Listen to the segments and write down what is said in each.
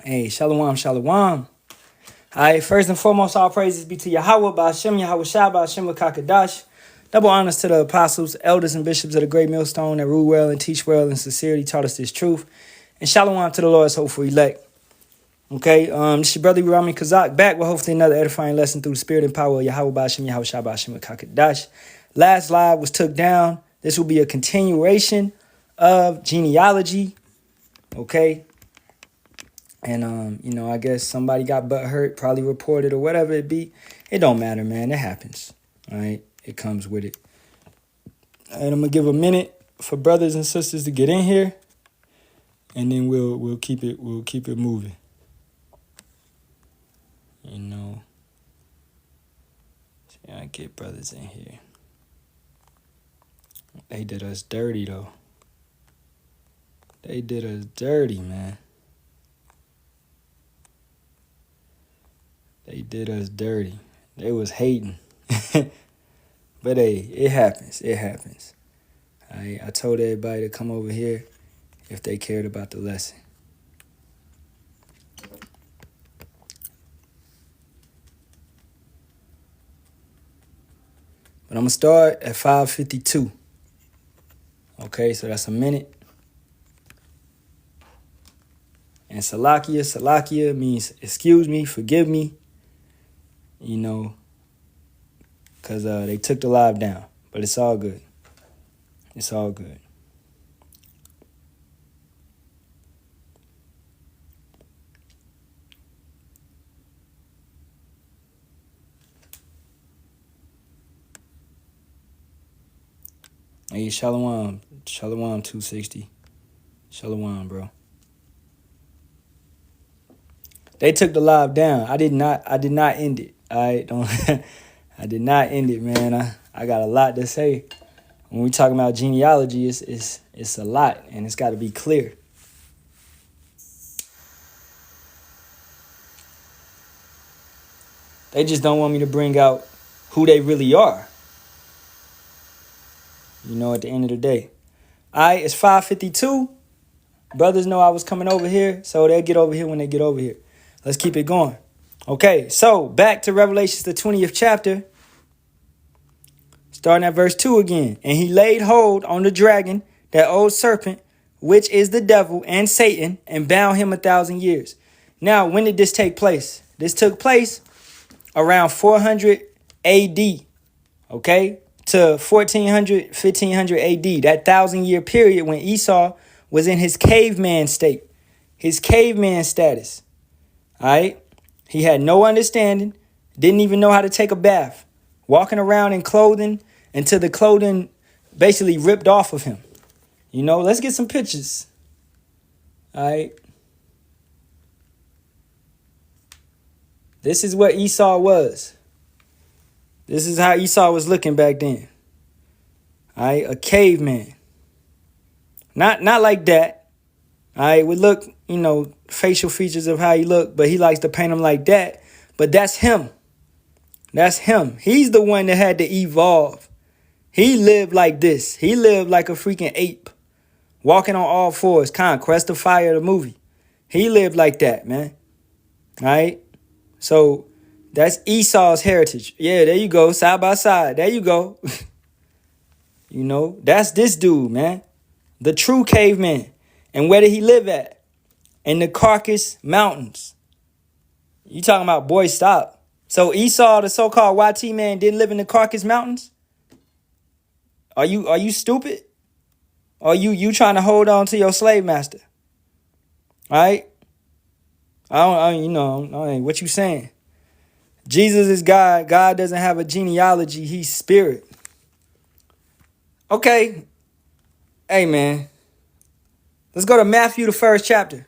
Hey, shalom, shalom. All right, first and foremost, all praises be to Yahawah, Bahasham, Yahawashi, Bahasham, Kakadash. Double honors to the apostles, elders, and bishops of the great millstone that rule well and teach well and sincerely taught us this truth. And shalom to the Lord's hopeful elect. Okay, this is your brother Rami Kazak back with hopefully another edifying lesson through the spirit and power of Yahawah, Bahasham, Yahawashi, Bahasham, Kakadash. Last live was took down. This will be a continuation of genealogy. Okay. And, I guess somebody got butt hurt, probably reported or whatever it be. It don't matter, man. It happens. All right. It comes with it. And I'm going to give a minute for brothers and sisters to get in here. And then we'll keep it moving. See, I get brothers in here. They did us dirty, though. They did us dirty, man. They did us dirty. They was hating. But hey, it happens. It happens. I told everybody to come over here if they cared about the lesson. But I'm going to start at 5:52. Okay, so that's a minute. And Salakia means excuse me, forgive me. Because they took the live down. But it's all good. It's all good. Hey, Shalom. Shalom 260. Shalom, bro. They took the live down. I did not end it. I did not end it, man. I got a lot to say. When we talking about genealogy, it's a lot, and it's got to be clear. They just don't want me to bring out who they really are. At the end of the day. All right, it's 5:52. Brothers know I was coming over here, so they'll get over here when they get over here. Let's keep it going. Okay, so back to Revelations, the 20th chapter. Starting at verse 2 again. And he laid hold on the dragon, that old serpent, which is the devil and Satan, and bound him 1,000 years. Now, when did this take place? This took place around 400 AD, okay, to 1400, 1500 AD, that 1,000-year period when Esau was in his caveman state, his caveman status. All right. He had no understanding, didn't even know how to take a bath, walking around in clothing until the clothing basically ripped off of him. Let's get some pictures. All right. This is what Esau was. This is how Esau was looking back then. All right. A caveman. Not like that. All right. We look, facial features of how he looked, but he likes to paint him like that. But that's him. That's him. He's the one that had to evolve. He lived like this. He lived like a freaking ape, walking on all fours. Conquest of Fire, the movie. He lived like that, man. All right. So that's Esau's heritage. Yeah, there you go. Side by side. There you go. That's this dude, man. The true caveman. And where did he live at? In the Caucasus Mountains. You talking about, boy, stop. So Esau, the so-called YT man, didn't live in the Caucasus Mountains? Are you stupid? Or you trying to hold on to your slave master? All right? What you saying? Jesus is God. God doesn't have a genealogy. He's spirit. Okay. Hey, man. Let's go to Matthew, the 1st chapter.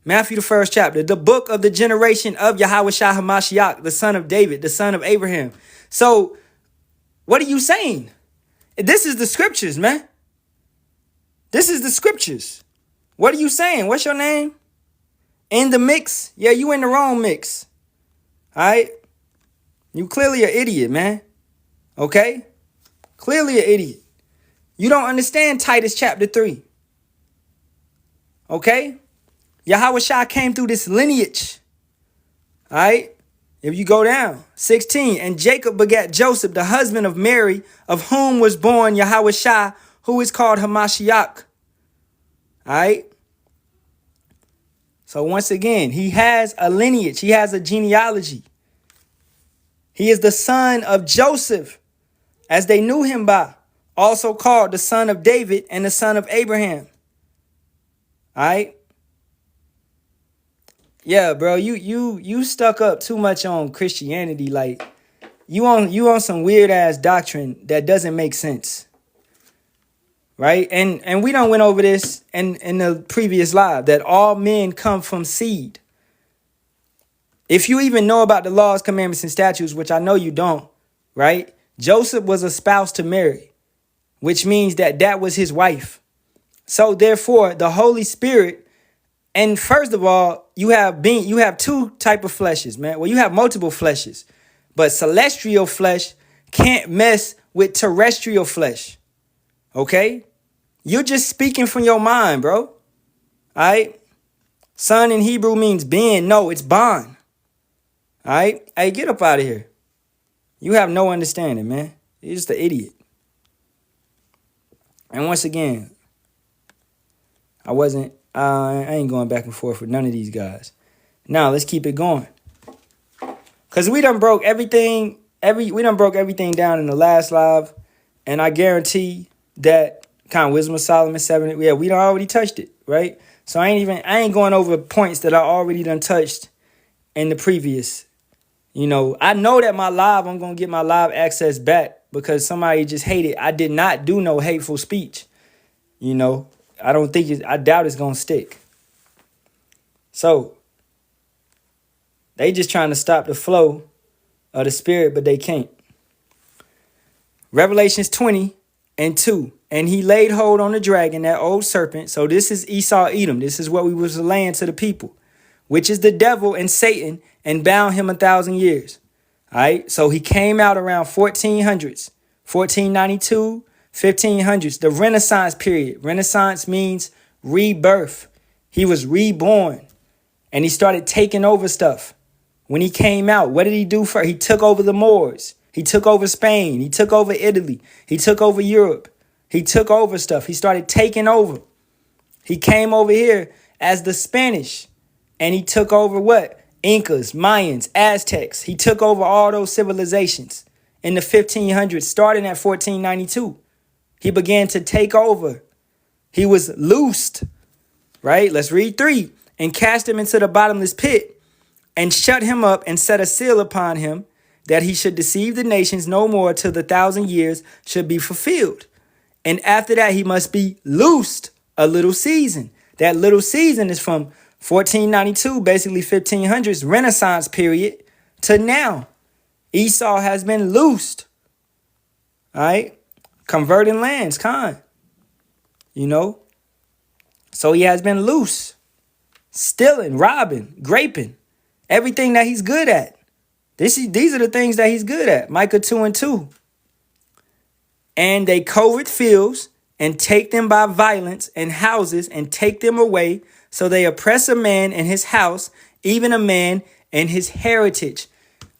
Matthew, the 1st chapter. The book of the generation of Yahawashi HaMashiach, the son of David, the son of Abraham. So, what are you saying? This is the scriptures, man. This is the scriptures. What are you saying? What's your name? In the mix? Yeah, you in the wrong mix. All right? You clearly an idiot, man. Okay? Clearly an idiot. You don't understand Titus chapter 3. Okay? Yahawashi came through this lineage. All right? If you go down, 16, and Jacob begat Joseph, the husband of Mary, of whom was born Yahawashi, who is called Hamashiach. All right? So once again, he has a lineage. He has a genealogy. He is the son of Joseph, as they knew him by, also called the son of David and the son of Abraham. All right? Yeah, bro, you stuck up too much on Christianity. Like, you on some weird ass doctrine that doesn't make sense. Right? And we done went over this in the previous live, that all men come from seed. If you even know about the laws, commandments, and statutes, which I know you don't, right? Joseph was a spouse to Mary, which means that was his wife. So therefore, the Holy Spirit, and first of all, you have two type of fleshes, man. Well, you have multiple fleshes, but celestial flesh can't mess with terrestrial flesh. Okay? You're just speaking from your mind, bro. All right? Son in Hebrew means being. No, it's bond. All right? Hey, get up out of here. You have no understanding, man. You're just an idiot. And once again, I ain't going back and forth with none of these guys. Now, let's keep it going. Because we done broke everything down in the last live. And I guarantee that kind of Wisdom of Solomon 7, yeah, we done already touched it, right? So I ain't going over points that I already done touched in the previous. You know, I know that I'm going to get my live access back because somebody just hated. I did not do no hateful speech. You know, I doubt it's going to stick. So, they just trying to stop the flow of the spirit, but they can't. Revelations 20:2. And he laid hold on the dragon, that old serpent. So this is Esau Edom. This is what we was laying to the people, which is the devil and Satan, and bound him 1,000 years. All right. So he came out around 1400s, 1492, 1500s, the Renaissance period. Renaissance means rebirth. He was reborn and he started taking over stuff. When he came out, what did he do first? He took over the Moors. He took over Spain. He took over Italy. He took over Europe. He took over stuff. He started taking over. He came over here as the Spanish and he took over what? Incas, Mayans, Aztecs. He took over all those civilizations in the 1500s, starting at 1492. He began to take over. He was loosed, right? Let's read 3. And cast him into the bottomless pit and shut him up and set a seal upon him that he should deceive the nations no more till the 1,000 years should be fulfilled. And after that, he must be loosed a little season. That little season is from 1492, basically 1500s, Renaissance period, to now. Esau has been loosed. All right? Converting lands, you know? So he has been loose. Stealing, robbing, graping. Everything that he's good at. These are the things that he's good at. Micah 2:2. And they covert fields and take them by violence, and houses and take them away. So they oppress a man in his house, even a man in his heritage.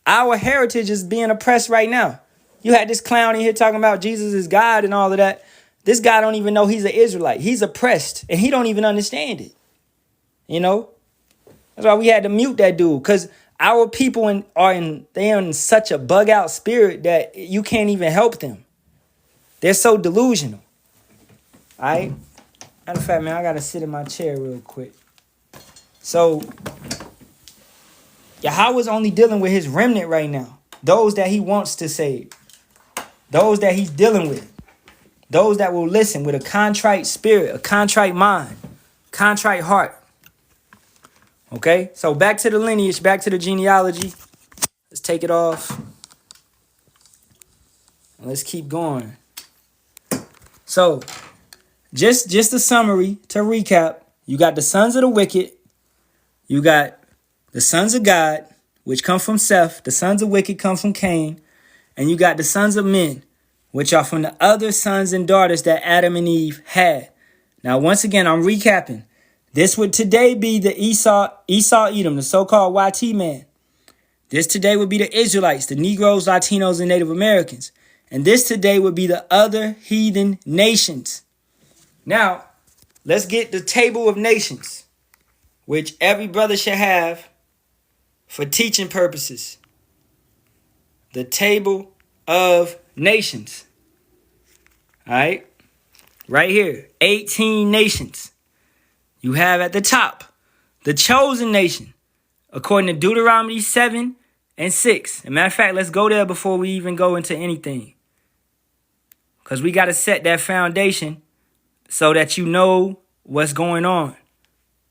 Our heritage is being oppressed right now. You had this clown in here talking about Jesus is God and all of that. This guy don't even know he's an Israelite. He's oppressed and he don't even understand it. You know? That's why we had to mute that dude, because our people are in such a bug out spirit that you can't even help them. They're so delusional. All right? Matter of fact, man, I got to sit in my chair real quick. So, Yahawah's only dealing with his remnant right now. Those that he wants to save. Those that he's dealing with. Those that will listen with a contrite spirit, a contrite mind, contrite heart. Okay? So, back to the lineage, back to the genealogy. Let's take it off. Let's keep going. So, just a summary to recap. You got the sons of the wicked. You got the sons of God, which come from Seth. The sons of wicked come from Cain. And you got the sons of men, which are from the other sons and daughters that Adam and Eve had. Now, once again, I'm recapping. This would today be the Esau Edom, the so-called YT man. This today would be the Israelites, the Negroes, Latinos, and Native Americans. And this today would be the other heathen nations. Now, let's get the table of nations, which every brother should have for teaching purposes. The table of nations. All right? Right here, 18 nations. You have at the top the chosen nation, according to Deuteronomy 7 and 6. As a matter of fact, let's go there before we even go into anything. Because we got to set that foundation so that you know what's going on.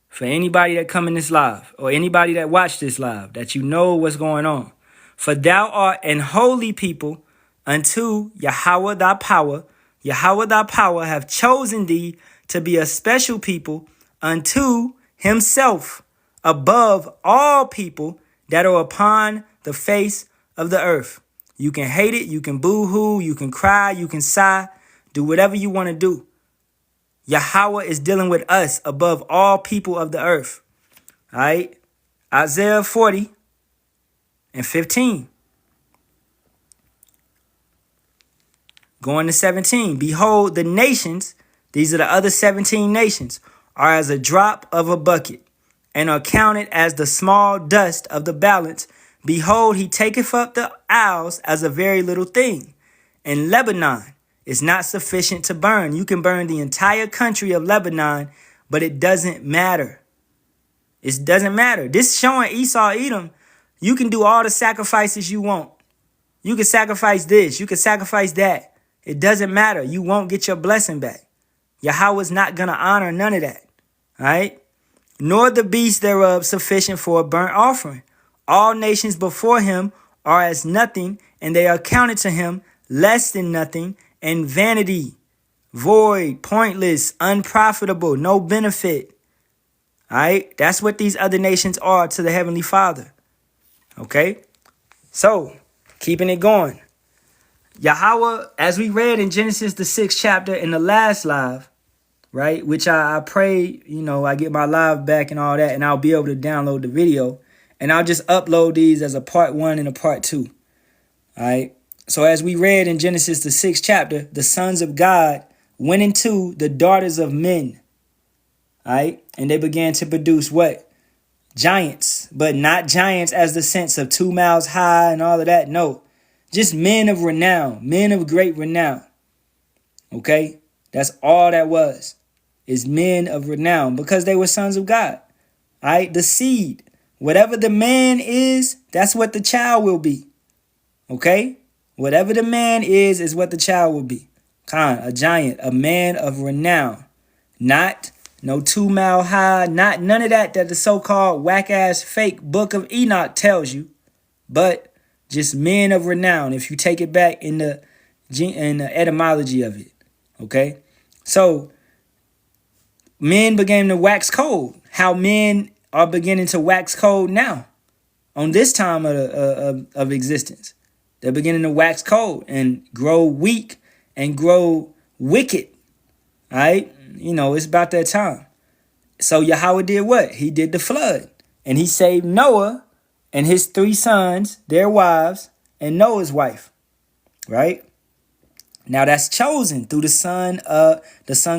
For anybody that come in this live, or anybody that watch this live, that you know what's going on. For thou art an holy people unto Yahawah thy power. Yahawah thy power have chosen thee to be a special people unto himself above all people that are upon the face of the earth. You can hate it, you can boo-hoo, you can cry, you can sigh, do whatever you want to do. Yahawah is dealing with us above all people of the earth. All right? Isaiah 40 and 15. Going to 17. Behold, the nations, these are the other 17 nations, are as a drop of a bucket, and are counted as the small dust of the balance. Behold, he taketh up the isles as a very little thing. And Lebanon is not sufficient to burn. You can burn the entire country of Lebanon, but it doesn't matter. It doesn't matter. This showing Esau, Edom, you can do all the sacrifices you want. You can sacrifice this. You can sacrifice that. It doesn't matter. You won't get your blessing back. Yahawah's not going to honor none of that. All right? Nor the beast thereof sufficient for a burnt offering. All nations before him are as nothing, and they are counted to him less than nothing, and vanity, void, pointless, unprofitable, no benefit. All right? That's what these other nations are to the Heavenly Father. Okay? So, keeping it going. Yahawah, as we read in Genesis, the 6th chapter in the last live, right? Which I pray, I get my live back and all that, and I'll be able to download the video. And I'll just upload these as a part 1 and a part 2. All right? So as we read in Genesis, the 6th chapter, the sons of God went into the daughters of men. All right? And they began to produce what? Giants. But not giants as the sense of 2 miles high and all of that. No. Just men of renown. Men of great renown. Okay? That's all that was. Is men of renown. Because they were sons of God. All right? The seed. Whatever the man is, that's what the child will be. Okay? Whatever the man is what the child will be. A giant, a man of renown. Not no 2 mile high, not none of that the so-called whack-ass fake book of Enoch tells you. But just men of renown, if you take it back in the etymology of it. Okay? So, men began to wax cold. How men are beginning to wax cold now. On this time of existence. They're beginning to wax cold and grow weak and grow wicked. All right? It's about that time. So Yahawah did what? He did the flood. And he saved Noah and his 3 sons, their wives, and Noah's wife. Right? Now that's chosen through the sons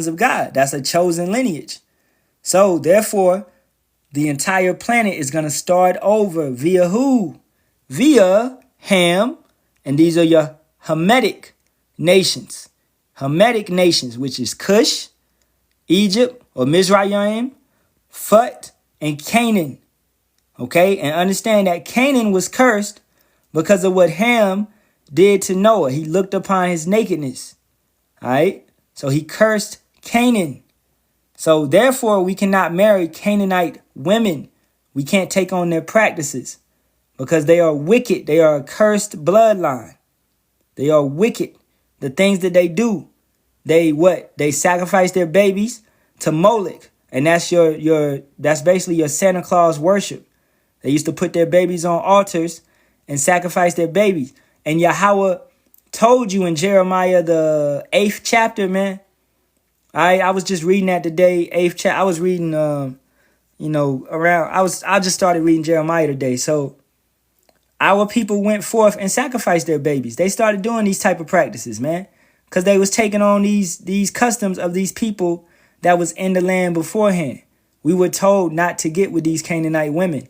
of God. That's a chosen lineage. So therefore, the entire planet is going to start over via who? Via Ham. And these are your Hamitic nations. Hamitic nations, which is Cush, Egypt, or Mizraim, Phut, and Canaan. Okay? And understand that Canaan was cursed because of what Ham did to Noah. He looked upon his nakedness. All right? So he cursed Canaan. So therefore, we cannot marry Canaanite women. We can't take on their practices. Because they are wicked. They are a cursed bloodline. They are wicked. The things that they do. They what? They sacrifice their babies to Moloch. And that's that's basically your Santa Claus worship. They used to put their babies on altars and sacrifice their babies. And Yahawah told you in Jeremiah the 8th chapter, man. I was just reading that today, 8th chapter. I was reading, I just started reading Jeremiah today. So our people went forth and sacrificed their babies. They started doing these type of practices, man, because they was taking on these customs of these people that was in the land beforehand. We were told not to get with these Canaanite women,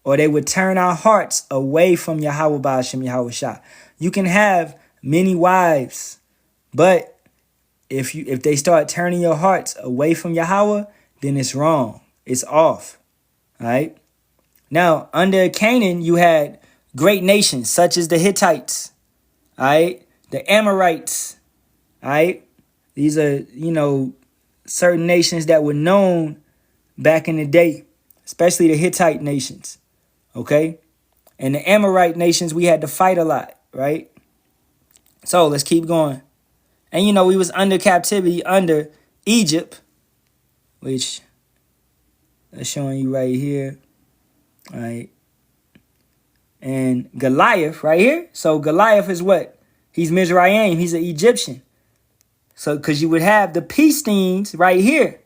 or they would turn our hearts away from Yahawah, Bahasham, Yahawashi. You can have many wives, but if they start turning your hearts away from Yahawah, then it's wrong. It's off. All right. Now, under Canaan, you had great nations such as the Hittites. All right. The Amorites. All right. These are, certain nations that were known back in the day, especially the Hittite nations. Okay. And the Amorite nations, we had to fight a lot. Right. So let's keep going. And, we was under captivity under Egypt, which that's showing you right here. All right. And Goliath right here. So Goliath is what? He's Mizraim. He's an Egyptian. So because you would have the Philistines right here.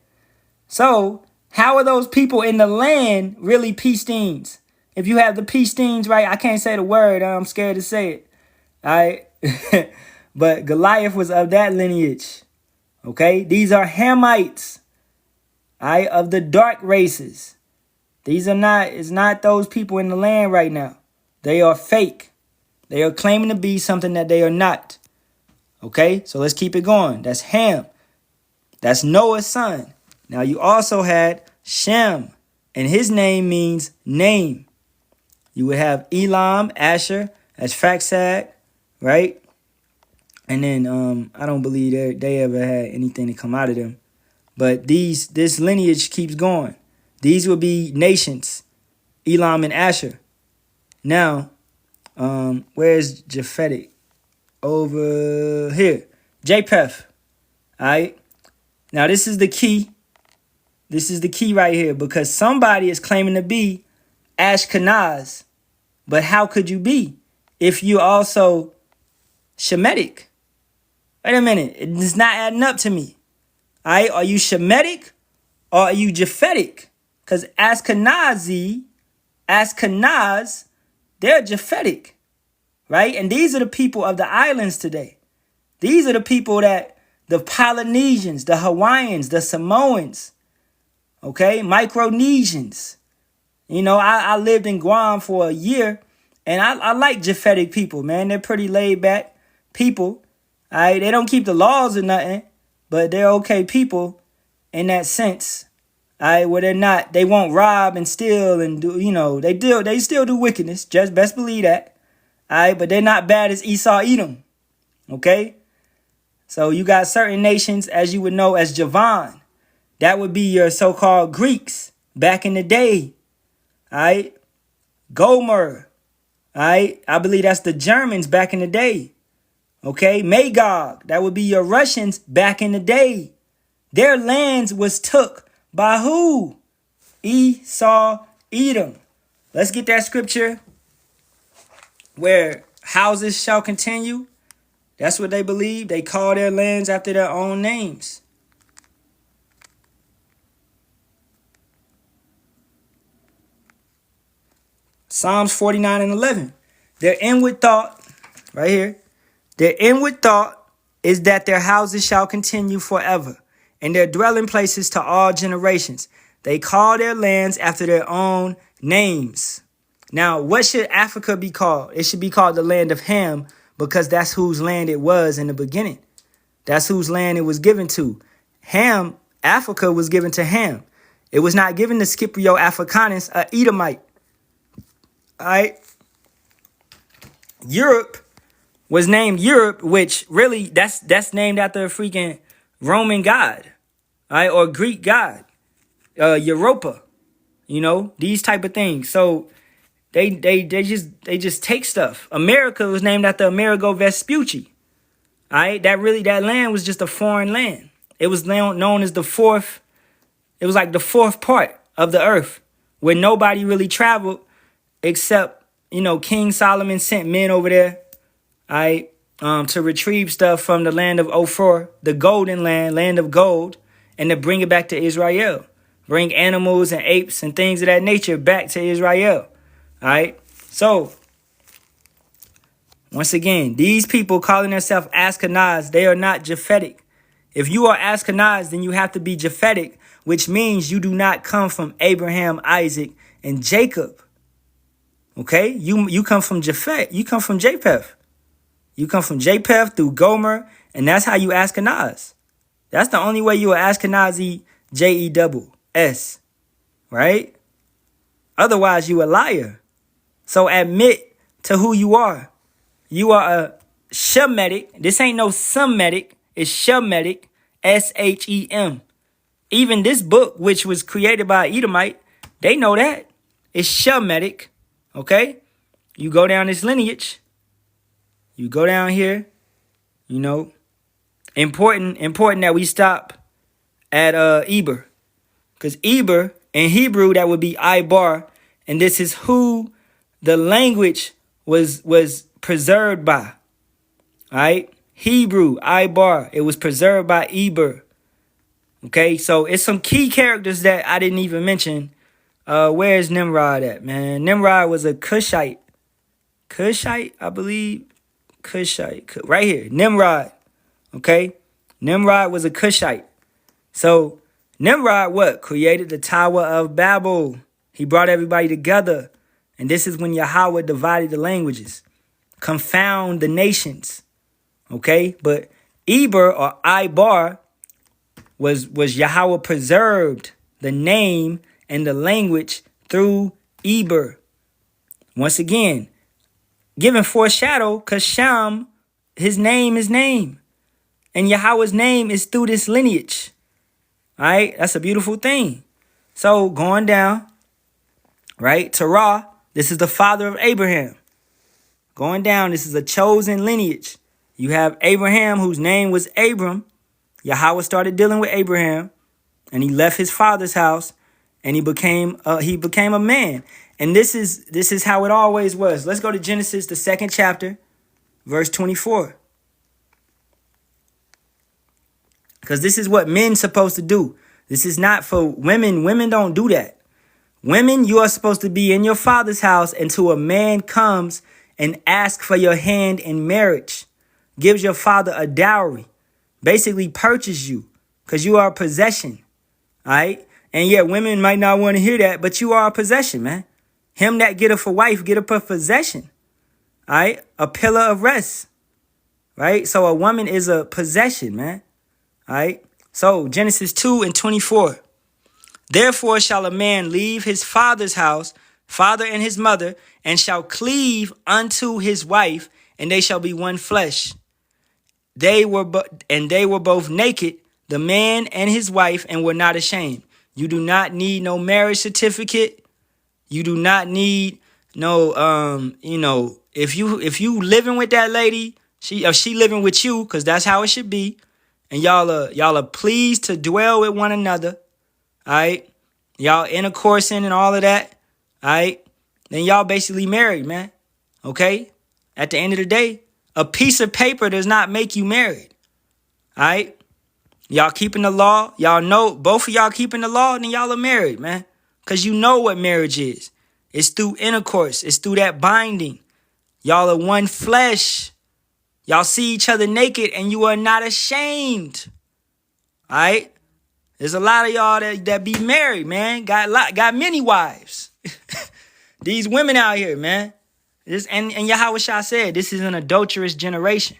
So how are those people in the land really Philistines? If you have the Philistines, right? I can't say the word. I'm scared to say it. All right. But Goliath was of that lineage. Okay. These are Hamites. All right. Of the dark races. These are not, it's not those people in the land right now. They are fake. They are claiming to be something that they are not. Okay. So let's keep it going. That's Ham. That's Noah's son. Now you also had Shem. And his name means name. You would have Elam, Asher, that's Faxad, right? And then I don't believe they ever had anything to come out of them. But this lineage keeps going. These will be nations, Elam and Asher. Now, where's Japhetic? Over here. Japheth. All right. Now, this is the key. This is the key right here, because somebody is claiming to be Ashkenaz. But how could you be if you also Shemitic? Wait a minute. It's not adding up to me. All right. Are you Shemitic or are you Japhetic? Because Ashkenaz, they're Japhetic. Right? And these are the people of the islands today. These are the people that the Polynesians, the Hawaiians, the Samoans, okay, Micronesians. I lived in Guam for a year, and I like Japhetic people, man. They're pretty laid back people. All right? They don't keep the laws or nothing, but they're okay people in that sense. All right, where they won't rob and steal and do, they still do wickedness. Just best believe that. All right, but they're not bad as Esau, Edom. Okay? So you got certain nations, as you would know, as Javan. That would be your so-called Greeks back in the day. All right? Gomer. All right? I believe that's the Germans back in the day. Okay? Magog. That would be your Russians back in the day. Their lands was took by who? Esau, Edom. Let's get that scripture where houses shall continue. That's what they believe. They call their lands after their own names. Psalms 49 and 11. Their inward thought, right here, their inward thought is that their houses shall continue forever, and their dwelling places to all generations. They call their lands after their own names. Now, what should Africa be called? It should be called the land of Ham, because that's whose land it was in the beginning. That's whose land it was given to. Ham, Africa was given to Ham. It was not given to Scipio Africanus, a Edomite. All right. Europe was named Europe, which really that's named after a freaking Roman god, all right, or Greek god, Europa. These type of things. So they just take stuff. America was named after Amerigo Vespucci. All right, that land was just a foreign land. It was known as the fourth. It was like the fourth part of the earth, where nobody really traveled except, King Solomon sent men over there, all right, to retrieve stuff from the land of Ophir, the golden land of gold. and to bring it back to Israel. Bring animals and apes and things of that nature back to Israel. All right. So, once again, these people calling themselves Ashkenaz, they are not Japhetic. If you are Ashkenaz, then you have to be Japhetic, which means you do not come from Abraham, Isaac, and Jacob. Okay? You come from Japhet. You come from Japheth. You come from Japheth through Gomer, and that's how you Ashkenaz. That's the only way you are Ashkenazi, J-E-double-S. Right? Otherwise, you a liar. So admit to who you are. You are a Shemitic. This ain't no Semitic. It's Shemitic. S-H-E-M. Even this book, which was created by Edomite, they know that. It's Shemitic. Okay? You go down this lineage. You go down here. You know. Important that we stop at Eber. Because Eber, in Hebrew, that would be Ibar. And this is who the language was preserved by. All right? Hebrew, Ibar. It was preserved by Eber. Okay? So it's some key characters that I didn't even mention. Where's Nimrod at, man? Nimrod was a Cushite. Cushite, I believe. Cushite. Right here. Nimrod. Okay? Nimrod was a Cushite. So, Nimrod what? Created the Tower of Babel. He brought everybody together. And this is when Yahawah divided the languages. Confound the nations. Okay? But Eber or Ibar was Yahawah preserved the name and the language through Eber. Once again, giving foreshadow because Shem, his name is name. And Yahawah's name is through this lineage. All right? That's a beautiful thing. So going down, right? Terah, this is the father of Abraham. Going down, this is a chosen lineage. You have Abraham, whose name was Abram. Yahawah started dealing with Abraham, and he left his father's house, and he became a man. And this is how it always was. Let's go to Genesis, the 2nd chapter, verse 24. Because this is what men's supposed to do. This is not for women. Women don't do that. Women, you are supposed to be in your father's house until a man comes and asks for your hand in marriage. Gives your father a dowry. Basically purchase you. Because you are a possession. All right? And yeah, women might not want to hear that, but you are a possession, man. Him that getteth a wife, getteth a possession. All right? A pillar of rest. Right? So a woman is a possession, man. All right. So Genesis 2:24. Therefore shall a man leave his father's house, father and his mother, and shall cleave unto his wife, and they shall be one flesh. They were both naked, the man and his wife, and were not ashamed. You do not need no marriage certificate. You do not need no if you living with that lady, she living with you, because that's how it should be. And y'all are pleased to dwell with one another. All right. Y'all intercoursing and all of that. All right. Then y'all basically married, man. Okay. At the end of the day, a piece of paper does not make you married. All right. Y'all keeping the law. Y'all know both of y'all keeping the law, then y'all are married, man. Because you know what marriage is. It's through intercourse. It's through that binding. Y'all are one flesh. Y'all see each other naked and you are not ashamed. All right? There's a lot of y'all that be married, man. Got many wives. These women out here, man. And Yahawashi said, this is an adulterous generation.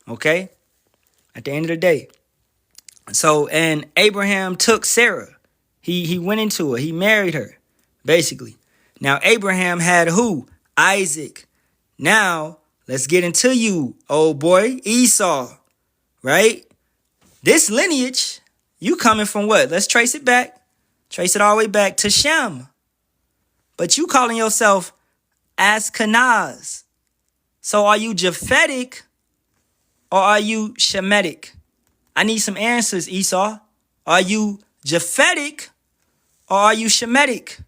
Okay? At the end of the day. So, and Abraham took Sarah. He went into her. He married her, basically. Now, Abraham had who? Isaac. Now, let's get into you, old boy, Esau, right? This lineage, you coming from what? Let's trace it back. Trace it all the way back to Shem. But you calling yourself Ashkenaz. So are you Japhetic or are you Shemitic? I need some answers, Esau. Are you Japhetic or are you Shemitic?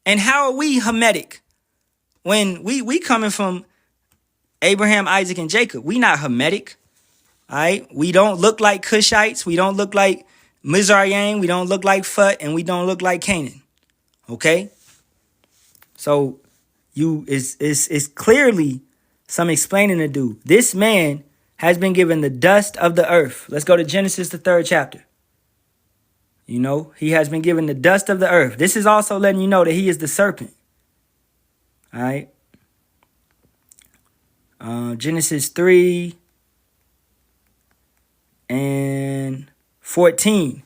And how are we Hamitic? When we coming from Abraham, Isaac, and Jacob. We not Hamitic. All right? We don't look like Cushites. We don't look like Mizraim, we don't look like Phut, and we don't look like Canaan. Okay? So it's clearly some explaining to do. This man has been given the dust of the earth. Let's go to Genesis, the 3rd chapter. You know, he has been given the dust of the earth. This is also letting you know that he is the serpent. All right. Genesis 3 and 14.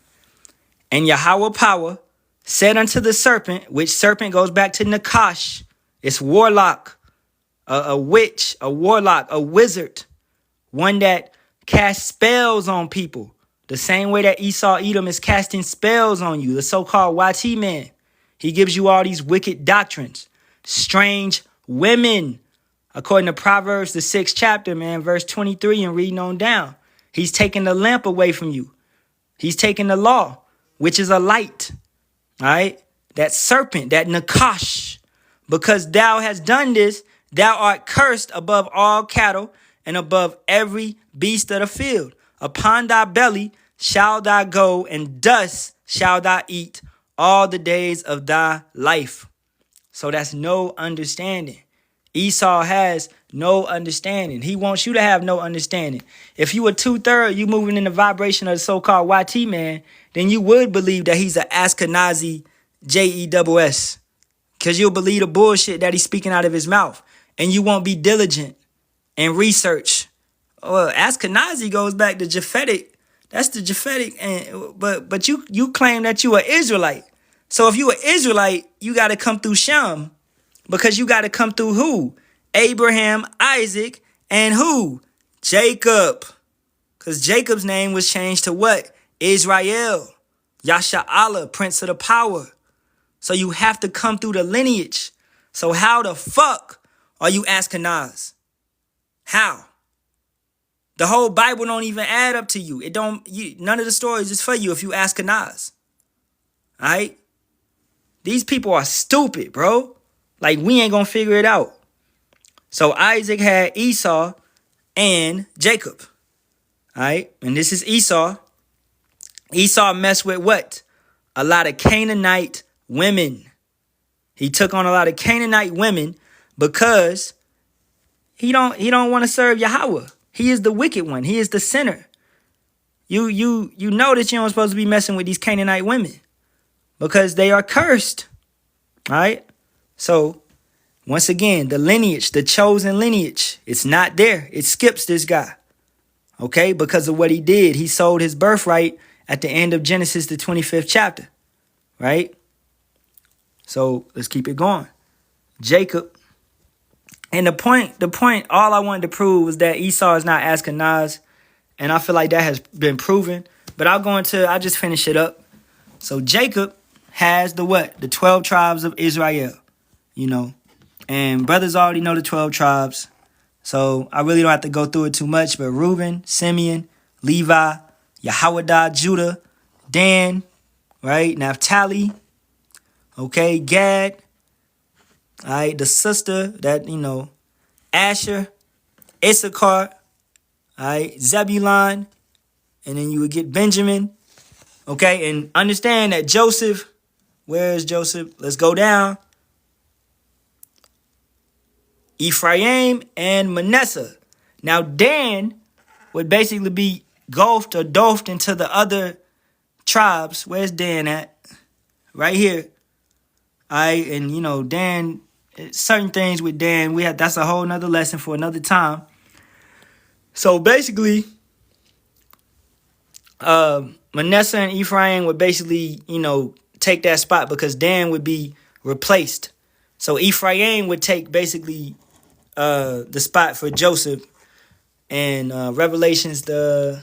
And Yahawah power said unto the serpent, which serpent goes back to Nakash. It's warlock, a witch, a warlock, a wizard, one that casts spells on people. The same way that Esau Edom is casting spells on you, the so-called YT man. He gives you all these wicked doctrines. Strange women. According to Proverbs, the 6th chapter, man, verse 23 and reading on down. He's taking the lamp away from you. He's taking the law, which is a light. All right? That serpent, that Nakash. Because thou hast done this, thou art cursed above all cattle and above every beast of the field. Upon thy belly shall thou go, and dust shall thou eat all the days of thy life. So that's no understanding. Esau has no understanding. He wants you to have no understanding. If you were 2/3, you moving in the vibration of the so-called YT man, then you would believe that he's an Ashkenazi JEWS. Because you'll believe the bullshit that he's speaking out of his mouth. And you won't be diligent and research. Well, Ashkenazi goes back to Japhetic. That's the Japhetic. But you claim that you are Israelite. So if you are Israelite, you got to come through Shem. Because you got to come through who? Abraham, Isaac, and who? Jacob. Because Jacob's name was changed to what? Israel. Yasha'Allah, Prince of the Power. So you have to come through the lineage. So how the fuck are you Ashkenaz? How? The whole Bible don't even add up to you. None of the stories is for you if you Ashkenaz. All right? These people are stupid, bro. Like, we ain't gonna figure it out. So Isaac had Esau and Jacob. All right? And this is Esau. Esau messed with what? A lot of Canaanite women. He took on a lot of Canaanite women because he don't want to serve Yahawah. He is the wicked one. He is the sinner. You know that you don't supposed to be messing with these Canaanite women because they are cursed. All right? So, once again, the lineage, the chosen lineage, it's not there. It skips this guy. Okay? Because of what he did. He sold his birthright at the end of Genesis, the 25th chapter. Right? So, let's keep it going. Jacob. And the point, all I wanted to prove was that Esau is not Ashkenaz. And I feel like that has been proven. But I'll just finish it up. So Jacob has the what? The 12 tribes of Israel. You know. And brothers already know the 12 tribes. So I really don't have to go through it too much. But Reuben, Simeon, Levi, Yahawadah, Judah, Dan, right? Naphtali. Okay, Gad. All right, the sister that, Asher, Issachar, all right, Zebulon, and then you would get Benjamin, okay? And understand that Joseph, where is Joseph? Let's go down. Ephraim and Manasseh. Now, Dan would basically be gulfed or dolphed into the other tribes. Where's Dan at? Right here. All right, and, Dan... certain things with Dan, that's a whole nother lesson for another time. So basically, Manasseh and Ephraim would basically, take that spot because Dan would be replaced. So Ephraim would take basically the spot for Joseph. And Revelations, the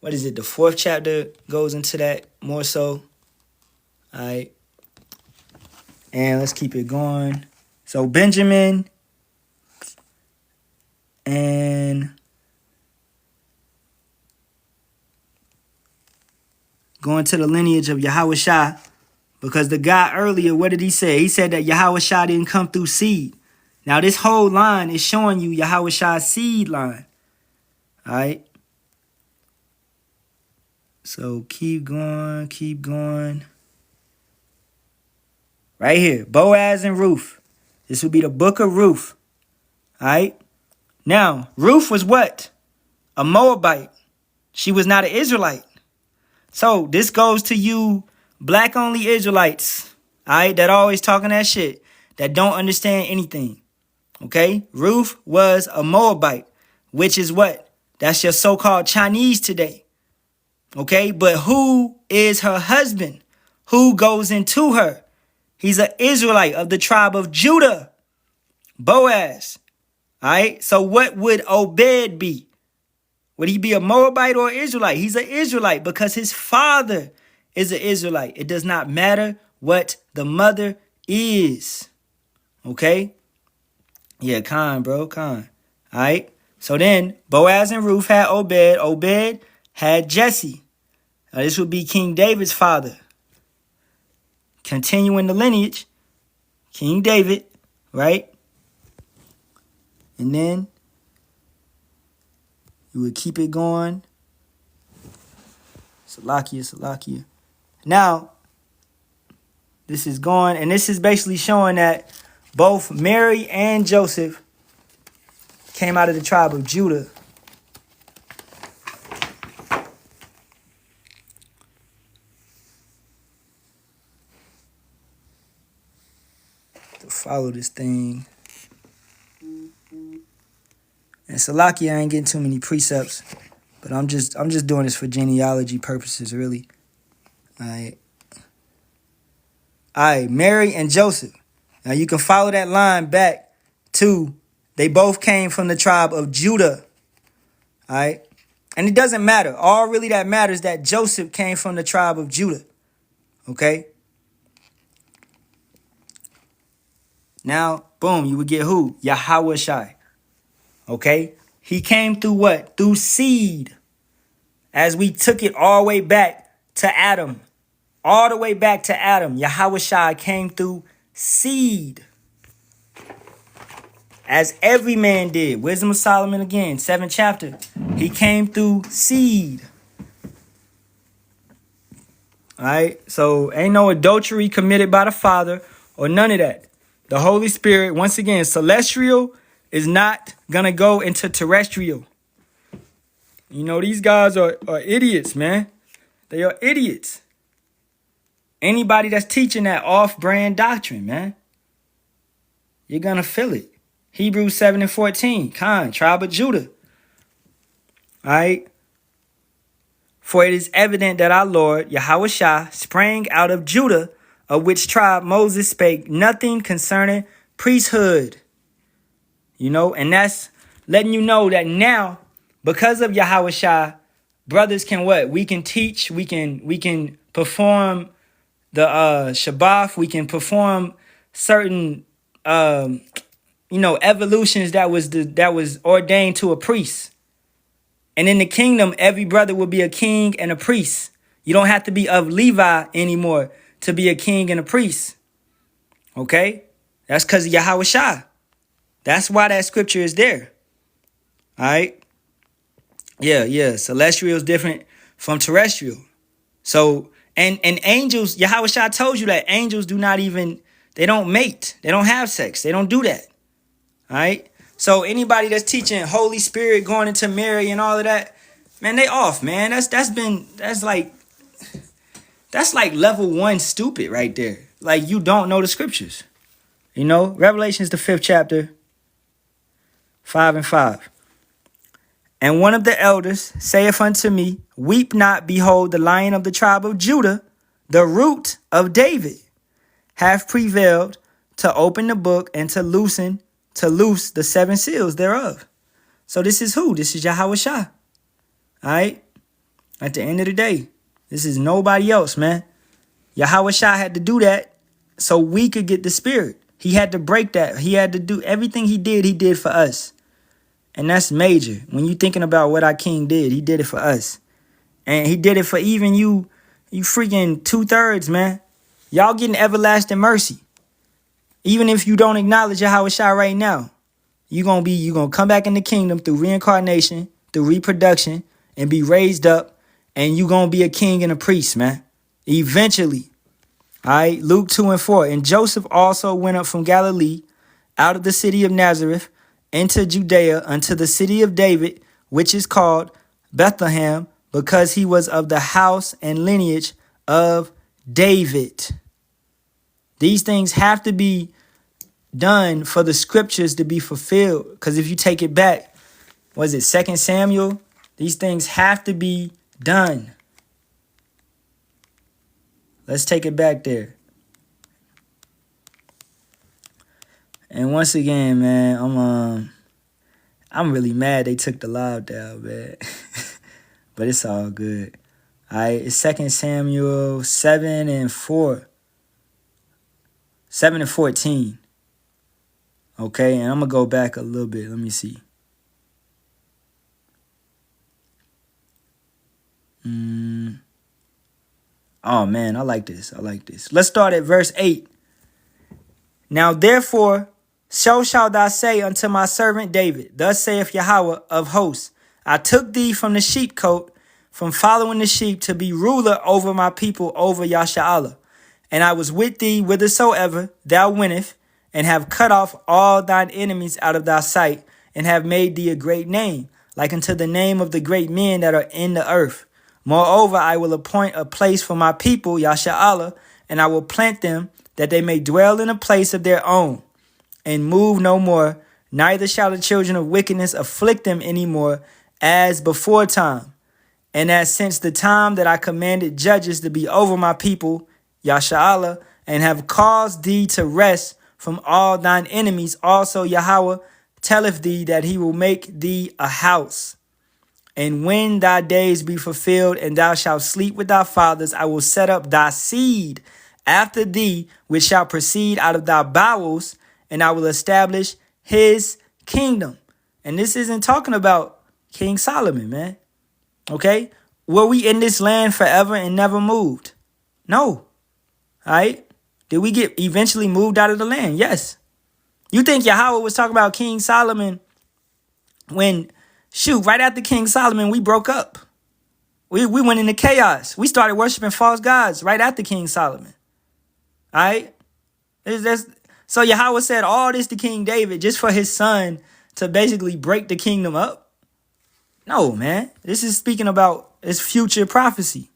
4th chapter goes into that more so. All right. And let's keep it going. So Benjamin and going to the lineage of Yahawashi, because the guy earlier, what did he say? He said that Yahawashi didn't come through seed. Now this whole line is showing you Yahawashi's seed line. All right. So keep going, keep going. Right here, Boaz and Ruth. This would be the book of Ruth. All right. Now, Ruth was what? A Moabite. She was not an Israelite. So this goes to you black only Israelites. All right. That always talking that shit. That don't understand anything. Okay. Ruth was a Moabite, which is what? That's your so-called Chinese today. Okay. But who is her husband? Who goes into her? He's an Israelite of the tribe of Judah. Boaz. All right. So what would Obed be? Would he be a Moabite or Israelite? He's an Israelite because his father is an Israelite. It does not matter what the mother is. Okay. Yeah, Khan, bro. Khan. All right. So then Boaz and Ruth had Obed. Obed had Jesse. Now, this would be King David's father. Continuing the lineage, King David, right? And then you would keep it going. Salakia. Now, this is going, and this is basically showing that both Mary and Joseph came out of the tribe of Judah. To follow this thing. And Salakia, I ain't getting too many precepts, but I'm just doing this for genealogy purposes, really. All right, Mary and Joseph. Now you can follow that line back to they both came from the tribe of Judah. All right, and it doesn't matter. All really that matters is that Joseph came from the tribe of Judah. Okay. Now, boom, you would get who? Yahawashi. Okay? He came through what? Through seed. As we took it all the way back to Adam. All the way back to Adam. Yahawashi came through seed. As every man did. Wisdom of Solomon again, 7th chapter. He came through seed. Alright? So ain't no adultery committed by the Father or none of that. The Holy Spirit, once again, celestial is not going to go into terrestrial. You know, these guys are idiots, man. They are idiots. Anybody that's teaching that off-brand doctrine, man, you're going to feel it. Hebrews 7:14, Khan, tribe of Judah. All right. For it is evident that our Lord, Yahawashi, sprang out of Judah, of which tribe Moses spake nothing concerning priesthood. You know, and that's letting you know that now, because of Yahawashi, brothers can what? We can teach, we can perform the Shabbat, we can perform certain evolutions that was ordained to a priest. And in the kingdom, every brother will be a king and a priest. You don't have to be of Levi anymore to be a king and a priest. Okay? That's because of Yahawashi. That's why that scripture is there. All right? Yeah. Celestial is different from terrestrial. So, and angels, Yahawashi told you that angels they don't mate. They don't have sex. They don't do that. All right? So anybody that's teaching Holy Spirit going into Mary and all of that, man, they off, man. That's like level 1 stupid right there. Like you don't know the scriptures. You know, Revelation is the 5th chapter, 5 and 5. And one of the elders saith unto me, weep not, behold, the Lion of the tribe of Judah, the root of David, hath prevailed to open the book and to loose the 7 seals thereof. So this is who? This is Yahawashi. All right? At the end of the day, this is nobody else, man. Yahawashi had to do that so we could get the spirit. He had to break that. He had to do everything he did for us. And that's major. When you're thinking about what our king did, he did it for us. And he did it for even you freaking 2/3, man. Y'all getting everlasting mercy. Even if you don't acknowledge Yahawashi right now, you're gonna come back in the kingdom through reincarnation, through reproduction, and be raised up and you going to be a king and a priest, man. Eventually. All right, Luke 2 and 4. And Joseph also went up from Galilee, out of the city of Nazareth, into Judea, unto the city of David, which is called Bethlehem, because he was of the house and lineage of David. These things have to be done for the scriptures to be fulfilled. Because if you take it back, was it 2 Samuel? These things have to be done. Let's take it back there. And once again, man, I'm really mad they took the live down, man. But it's all good. All right, it's 2 Samuel 7 and 4. 7 and 14. Okay, and I'm going to go back a little bit. Let me see. Oh, man, I like this. Let's start at verse 8. Now, therefore, so shalt thou say unto my servant David, thus saith Yahawah of hosts, I took thee from the sheepcote, from following the sheep, to be ruler over my people, over Yashar'Allah. And I was with thee whithersoever thou wentest, and have cut off all thine enemies out of thy sight, and have made thee a great name, like unto the name of the great men that are in the earth. Moreover, I will appoint a place for my people, Yashar'Allah, and I will plant them, that they may dwell in a place of their own, and move no more, neither shall the children of wickedness afflict them any more, as before time. And as since the time that I commanded judges to be over my people, Yashar'Allah, and have caused thee to rest from all thine enemies, also Yahawah telleth thee that he will make thee a house. And when thy days be fulfilled, and thou shalt sleep with thy fathers, I will set up thy seed after thee, which shall proceed out of thy bowels, and I will establish his kingdom. And this isn't talking about King Solomon, man. Okay? Were we in this land forever and never moved? No. All right? Did we get eventually moved out of the land? Yes. You think Yahawah was talking about King Solomon when, shoot, right after King Solomon, we broke up. We went into chaos. We started worshiping false gods right after King Solomon. All right? So Yahawah said all this to King David just for his son to basically break the kingdom up? No, man. This is speaking about his future prophecy.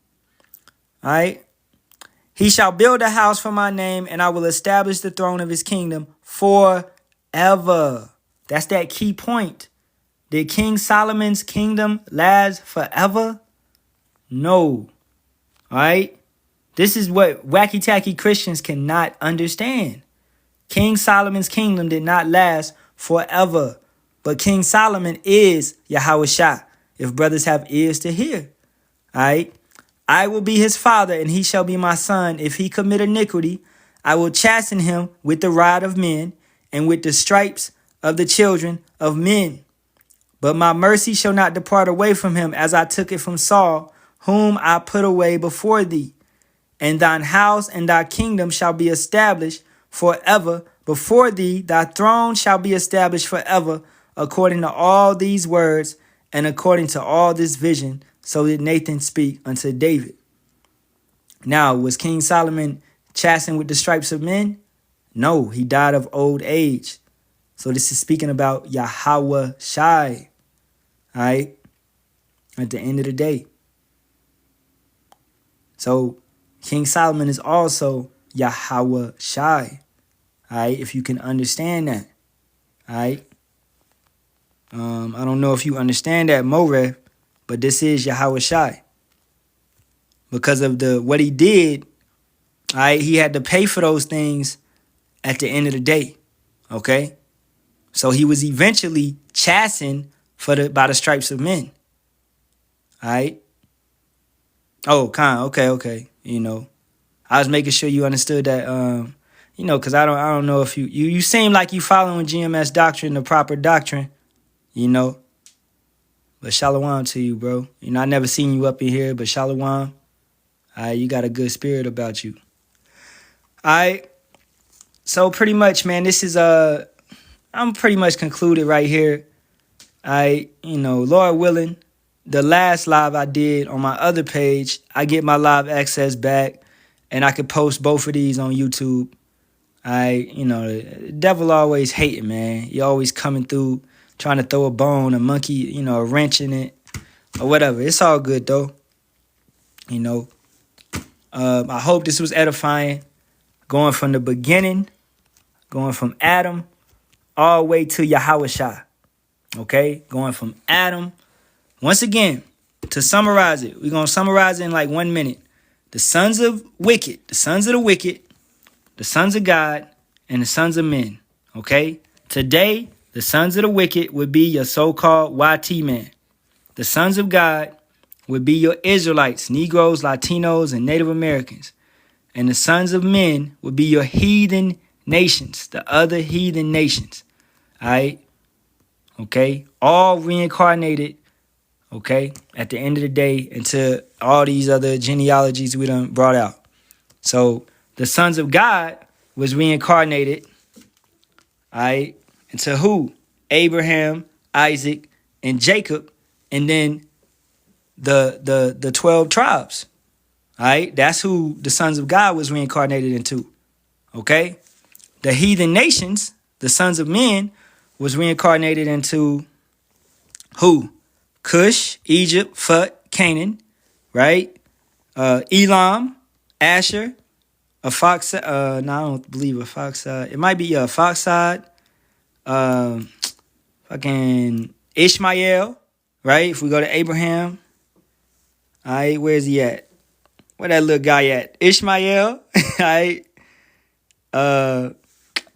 All right? He shall build a house for my name, and I will establish the throne of his kingdom forever. That's that key point. Did King Solomon's kingdom last forever? No. All right? This is what wacky-tacky Christians cannot understand. King Solomon's kingdom did not last forever. But King Solomon is Yahawashi, if brothers have ears to hear. All right? I will be his father, and he shall be my son. If he commit iniquity, I will chasten him with the rod of men, and with the stripes of the children of men. But my mercy shall not depart away from him, as I took it from Saul, whom I put away before thee. And thine house and thy kingdom shall be established forever before thee. Thy throne shall be established forever, according to all these words, and according to all this vision. So did Nathan speak unto David. Now, was King Solomon chastened with the stripes of men? No, he died of old age. So this is speaking about Yahawashi. All right? At the end of the day. So King Solomon is also Yahawashi. All right? If you can understand that. All right? I don't know if you understand that, Moreh, but this is Yahawashi. Because of what he did, all right, he had to pay for those things at the end of the day. Okay? So he was eventually chastened by the stripes of men. All right? Oh, okay. You know, I was making sure you understood that, you know, because I don't know if you seem like you following GMS doctrine, the proper doctrine, you know. But shalom to you, bro. You know, I never seen you up in here, but shalom. All right, you got a good spirit about you. All right. So pretty much, man, this is I'm pretty much concluded right here. All right, you know, Lord willing, the last live I did on my other page, I get my live access back, and I could post both of these on YouTube. The devil always hating, man. He always coming through, trying to throw a bone, a monkey, a wrench in it, or whatever. It's all good, though. I hope this was edifying. Going from the beginning, going from Adam, all the way to Yahawashi. Okay? Going from Adam. Once again, to summarize it, we're going to summarize it in like 1 minute. The sons of wicked, the sons of the wicked, the sons of God, and the sons of men. Okay? Today, the sons of the wicked would be your so-called YT man. The sons of God would be your Israelites, Negroes, Latinos, and Native Americans. And the sons of men would be your heathen nations, the other heathen nations. All right? Okay? All reincarnated, okay, at the end of the day, into all these other genealogies we done brought out. So the sons of God was reincarnated, all right, into who? Abraham, Isaac, and Jacob, and then the 12 tribes. All right, that's who the sons of God was reincarnated into. Okay, the heathen nations, the sons of men, was reincarnated into who? Cush, Egypt, Phut, Canaan, right? Elam, Asher, a fox. No, I don't believe a fox. It might be a foxside. Fucking Ishmael, right? If we go to Abraham, all right, where's he at? Where that little guy at? Ishmael, all right?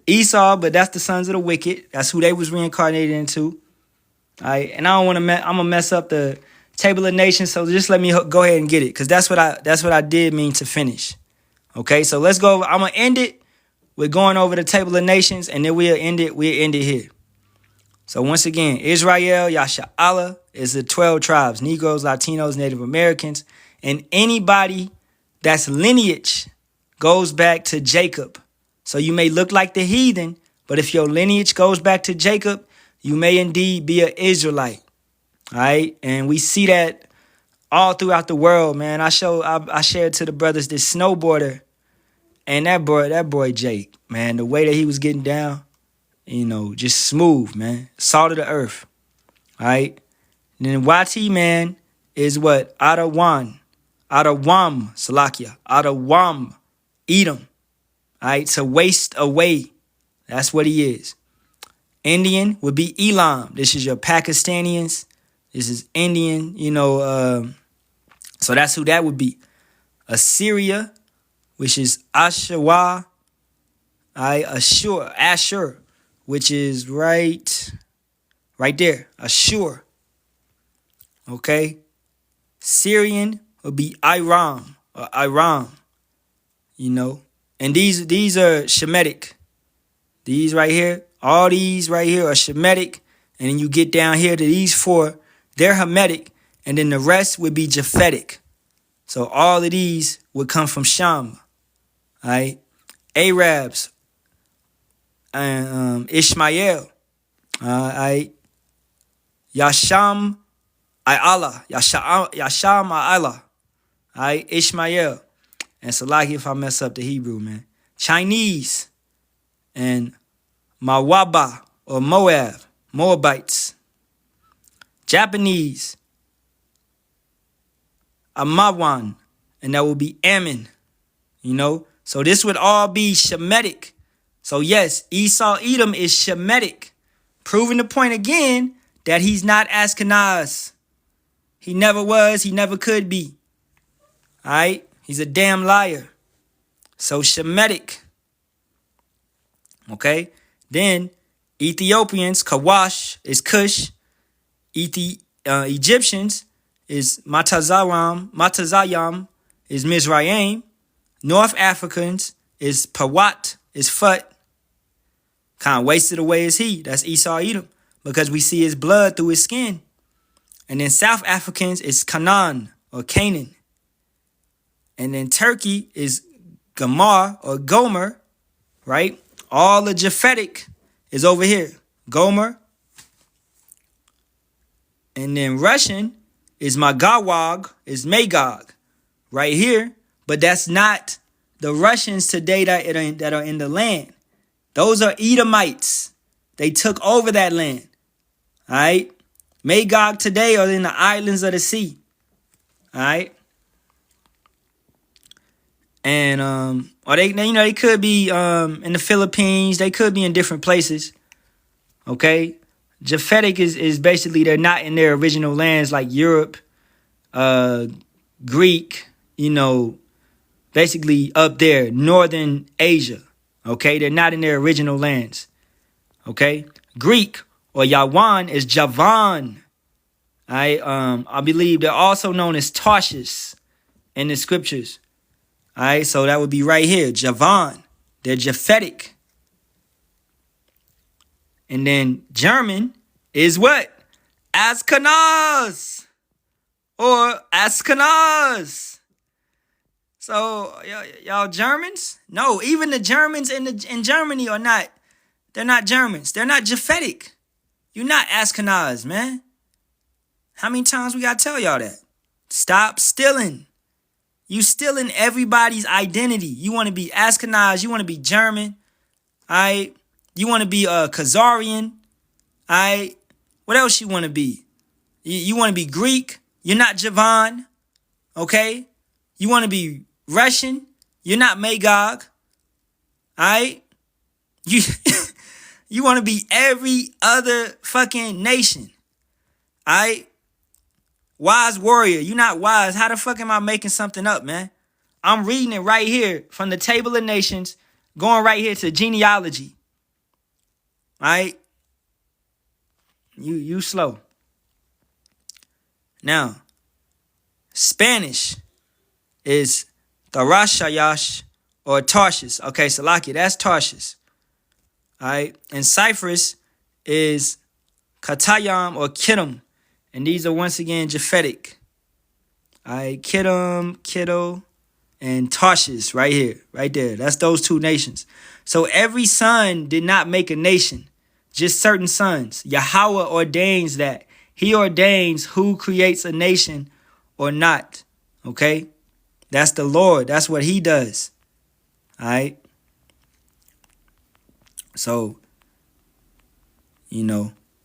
Esau, but that's the sons of the wicked. That's who they was reincarnated into. All right, and I don't want to. I'm gonna mess up the table of nations, so just let me go ahead and get it, because that's what I did mean to finish. Okay, so let's go. I'm gonna end it with going over the table of nations, and then we'll end it. We'll end it here. So once again, Israel, Yasha'Allah is the 12 tribes: Negroes, Latinos, Native Americans, and anybody that's lineage goes back to Jacob. So you may look like the heathen, but if your lineage goes back to Jacob, you may indeed be an Israelite. All right, and we see that all throughout the world, man. I shared to the brothers this snowboarder, and that boy Jake, man, the way that he was getting down, just smooth, man, salt of the earth. All right, and then YT man is what? Out of Wam, Salakia, out of Wam, Edom. All right, to waste away. That's what he is. Indian would be Elam. This is your Pakistanians. This is Indian, so that's who that would be. Assyria, which is Ashawah. Ashur, which is right there. Ashur. Okay. Syrian would be Iram or Iram. And these are Shemitic. These right here, all these right here are Shemitic. And then you get down here to these 4, they're Hamitic. And then the rest would be Japhetic. So all of these would come from Sham. All right. Arabs and Ishmael. All right. Yasham Allah. Yasham Allah. All right. Ishmael. And Salahi if I mess up the Hebrew, man. Chinese and Mawaba or Moabites. Japanese, Amawan, and that will be Ammon, So this would all be Shemitic. So yes, Esau Edom is Shemitic, proving the point again that he's not Ashkenaz. He never was, he never could be. All right? He's a damn liar. So Shemitic. Okay? Then Ethiopians, Kawash is Cush. Egyptians is Matazayam is Mizraim. North Africans is Pawat, is Phut. Kind of wasted away is he. That's Esau Edom. Because we see his blood through his skin. And then South Africans is Canaan or Canaan. And then Turkey is Gamar or Gomer, right? All the Japhetic is over here. Gomer. And then Russian is Magawag, is Magog, right here. But that's not the Russians today that are in the land. Those are Edomites. They took over that land. All right. Magog today are in the islands of the sea. All right. And or they could be in the Philippines. They could be in different places. Okay. Japhetic is basically they're not in their original lands like Europe, Greek, basically up there, Northern Asia. Okay, they're not in their original lands. Okay, Greek or Yawan is Javan. I believe they're also known as Tarshish in the scriptures. All right, so that would be right here, Javan. They're Japhetic. And then German is what? Ashkenaz or Ashkenaz. So y'all Germans? No, even the Germans in Germany are not. They're not Germans. They're not Japhetic. You're not Ashkenaz, man. How many times we gotta tell y'all that? Stop stealing. You stealing everybody's identity. You want to be Ashkenaz. You want to be German. All right. You want to be Khazarian. All right. What else you want to be? You want to be Greek. You're not Javan. Okay. You want to be Russian. You're not Magog. All right. You want to be every other fucking nation. All right. Wise warrior. You're not wise. How the fuck am I making something up, man? I'm reading it right here from the Table of Nations, going right here to genealogy. All right. You slow. Now, Spanish is Tarashayash or Tarshish. Okay, Salakia, that's Tarshish. All right. And Cyprus is Katayam or Kittim. And these are once again Japhetic. All right, Kittim, Kitto, and Tarshish right here, right there. That's those two nations. So every son did not make a nation, just certain sons. Yahawah ordains that. He ordains who creates a nation or not. Okay? That's the Lord. That's what he does. All right? So,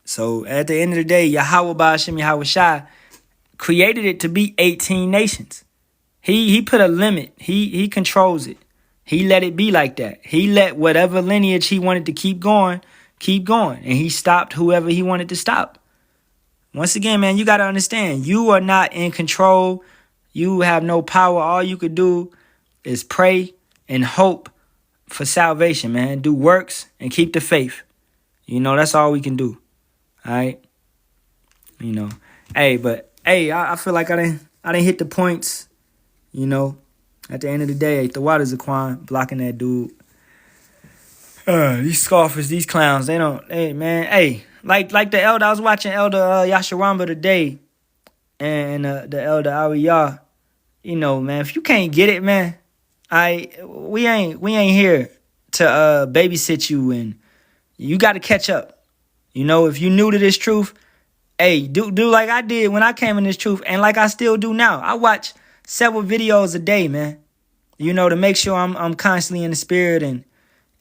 so at the end of the day, Yahawah Bahasham Yahawashi created it to be 18 nations. He put a limit. He controls it. He let it be like that. He let whatever lineage he wanted to keep going. And he stopped whoever he wanted to stop. Once again, man, you got to understand, you are not in control. You have no power. All you could do is pray and hope for salvation, man. Do works and keep the faith. That's all we can do. All right? I feel like I didn't hit the points, At the end of the day, the Waters Zaquan blocking that dude. These scoffers, these clowns, like the elder, I was watching Elder Yasharamba today, and the Elder Ariyah, man, if you can't get it, man, we ain't here to babysit you, and you got to catch up. If you new to this truth, do like I did when I came in this truth, and like I still do now. I watch several videos a day, man, to make sure I'm constantly in the spirit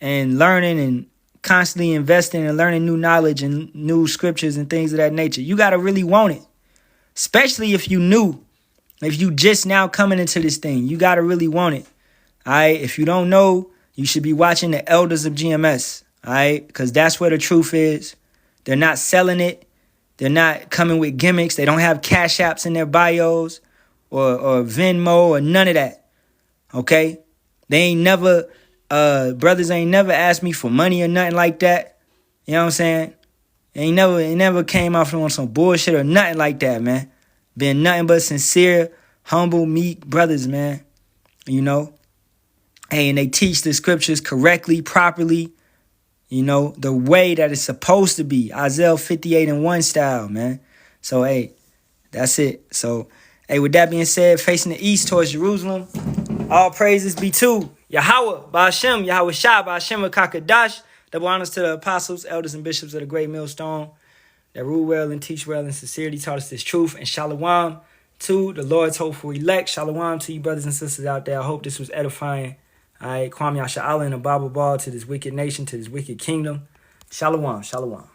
and learning and constantly investing and learning new knowledge and new scriptures and things of that nature. You got to really want it, especially if you new. If you just now coming into this thing, you got to really want it. All right. If you don't know, you should be watching the elders of GMS. All right. Because that's where the truth is. They're not selling it. They're not coming with gimmicks. They don't have cash apps in their bios or Venmo or none of that. Okay. They ain't never, brothers ain't never asked me for money or nothing like that. You know what I'm saying? It never came off on some bullshit or nothing like that, man. Been nothing but sincere, humble, meek brothers, man. And they teach the scriptures correctly, properly, the way that it's supposed to be. Isaiah 58:1 style, man. So, that's it. So, with that being said, facing the east towards Jerusalem, all praises be to Yahawah, Bahasham, Yahawashi, Bahasham, Kakadash. Double honors to the apostles, elders, and bishops of the great millstone. that rule well and teach well in sincerity, taught us this truth. And shalom to the Lord's hopeful elect. Shalom to you brothers and sisters out there. I hope this was edifying. All right, Kwame Yasha'Allah and a Bible ball to this wicked nation, to this wicked kingdom. Shalom, shalom.